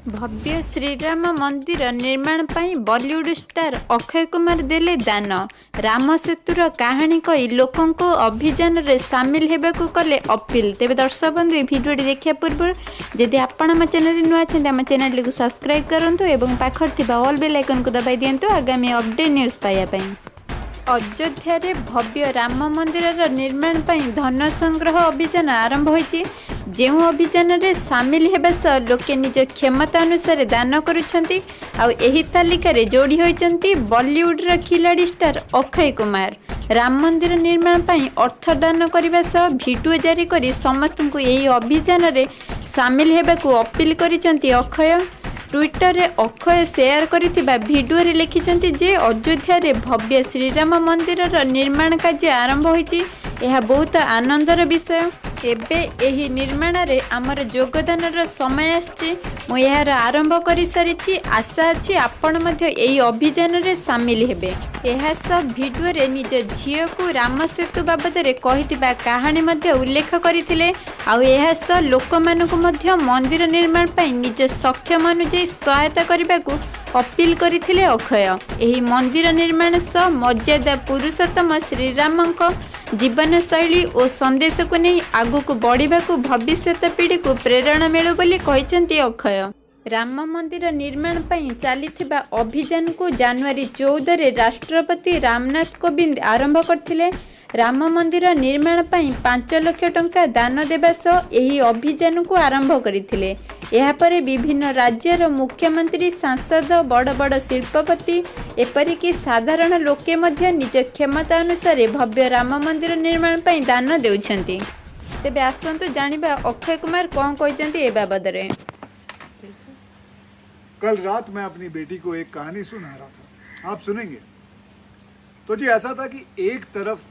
भव्य श्रीराम मंदिर निर्माण पाई बॉलीवुड स्टार अक्षय कुमार देले दान। राम सेतुर कहानी कही लोकों को अभियान रे सामिल हेबाकु कले अपील। तेबे दर्शक बंधु भिडियो देखा पूर्व जदि आपण आम चैनल नुआ आम चैनल को सब्सक्राइब करंतु एवं पाखर थिबा ऑल बेल आइकन को दबाई दियंतु आगामी अपडेट न्यूज पाया पई। अयोध्या रे भव्य राम मंदिर निर्माण पाई धन संग्रह अभियान आरंभ होईची। जेउ अभियान रे सामिल हेबा सह लोके निज क्षमता अनुसार दान करुछंती। आउ एही तालिका रे जोड़ी होईचंती बॉलीवुड रा खिलाड़ी स्टार अक्षय कुमार। राम मंदिर निर्माण पाई अर्थ दान करबा सह भिडियो जारी करी समस्त को एही अभियान रे सामिल हेबाकू अपील करिसंती अक्षय। ट्विटर रे अक्षय शेयर करिथिबा भिडियो रे लिखिसंती जे अयोध्या रे भव्य श्रीराम मंदिर निर्माण कार्य आरंभ होईची। यह बहुत आनंदर विषय। एबे एही निर्माण रे आमर योगदान रो समय आछि। मु यार आरंभ करि सारिछि। आशा अछि आपण मध्ये एही अभियान रे शामिल हेबे। एहा सब भिडियो रे निज झियो को राम सेतु बाबद रे कहितिबा कहानी मध्ये उल्लेख करिथिले। आउ एहा सब लोक मानको मध्ये मंदिर निर्माण पई निज सक्षम अनुसार सहायता करबाकू अपील करथिले अक्षय। एही मंदिर निर्माण सह मर्यादा पुरुषोत्तम श्रीरामक जीवन शैली और संदेश को नहीं आगु को बढ़ा को भविष्य पीढ़ी को प्रेरणा मिलू बोली कहिसंती अक्षय। राम मंदिर निर्माण पई चलीथिबा अभियान को जनवरी 14 रे राष्ट्रपति रामनाथ कोविंद आरंभ करथिले। राम मंदिर निर्माण पई 5 लाख टंका दान देबा सह एही अभियान को आरंभ करथिले। यहाँ पर विभिन्न राज्यर मुख्यमंत्री सांसद बड़ बड़ शिल्पपति एपरिकी साधारण लोके मध्य निज क्षमता अनुसार भव्य राम मंदिर निर्माण पई दान देउछंती। तेबे आसंतु जानिबा अक्षय कुमार कौन कहते ए बाबद रे। कल रात मैं अपनी बेटी को एक कहानी सुना रहा था, आप सुनेंगे। तो जी ऐसा था कि एक तरफ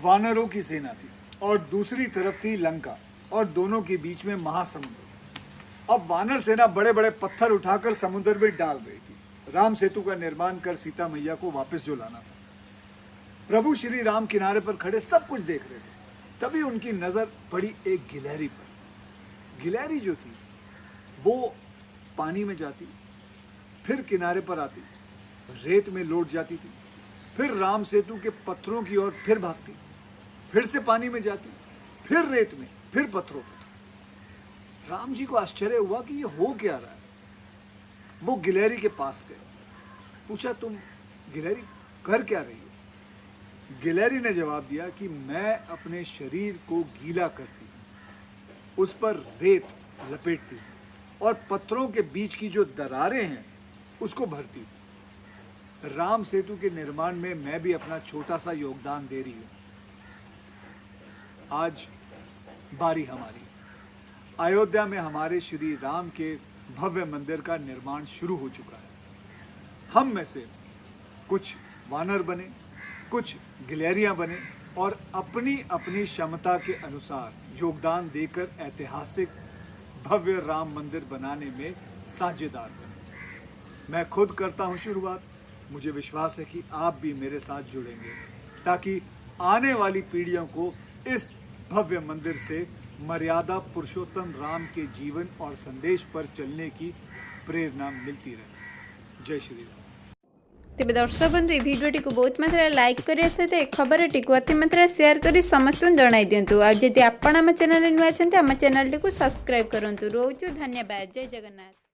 वानरों की सेना थी और दूसरी तरफ थी लंका और दोनों के बीच में महासमुद्र। अब वानर सेना बड़े बड़े पत्थर उठाकर समुद्र में डाल रही थी। राम सेतु का निर्माण कर सीता मैया को वापस जो लाना था। प्रभु श्री राम किनारे पर खड़े सब कुछ देख रहे थे। तभी उनकी नजर पड़ी एक गिलहरी पर। गिलहरी जो थी वो पानी में जाती, फिर किनारे पर आती, रेत में लौट जाती थी, फिर राम सेतु के पत्थरों की ओर फिर भागती, फिर से पानी में जाती, फिर रेत में, फिर पत्थरों पर। राम जी को आश्चर्य हुआ कि ये हो क्या रहा है। वो गिलहरी के पास गए, पूछा तुम गिलहरी कर क्या रही हो। गिलहरी ने जवाब दिया कि मैं अपने शरीर को गीला करती हूँ, उस पर रेत लपेटती हूँ और पत्थरों के बीच की जो दरारें हैं उसको भरती हूँ। राम सेतु के निर्माण में मैं भी अपना छोटा सा योगदान दे रही हूँ। आज बारी हमारी। अयोध्या में हमारे श्री राम के भव्य मंदिर का निर्माण शुरू हो चुका है। हम में से कुछ वानर बने, कुछ गिलहरियां बने और अपनी अपनी क्षमता के अनुसार योगदान देकर ऐतिहासिक भव्य राम मंदिर बनाने में साझेदार बने। मैं खुद करता हूं शुरुआत। मुझे विश्वास है कि आप भी मेरे साथ जुड़ेंगे ताकि आने वाली पीढ़ियों को इस भव्य मंदिर से मर्यादा पुरुषोत्तम राम के जीवन और संदेश पर चलने की प्रेरणा मिलती रहे। जय श्री राम। तेबे दर्शक बंधु भिडियोटी को बहुत मात्रा लाइक करिया सहित खबर टी अति मात्रा शेयर करी समस्त जणाई दिंतु। आ जदि आपण आम चैनल नुआ आम चैनल को सब्सक्राइब करंतु। रोजु धन्यवाद। जय जगन्नाथ।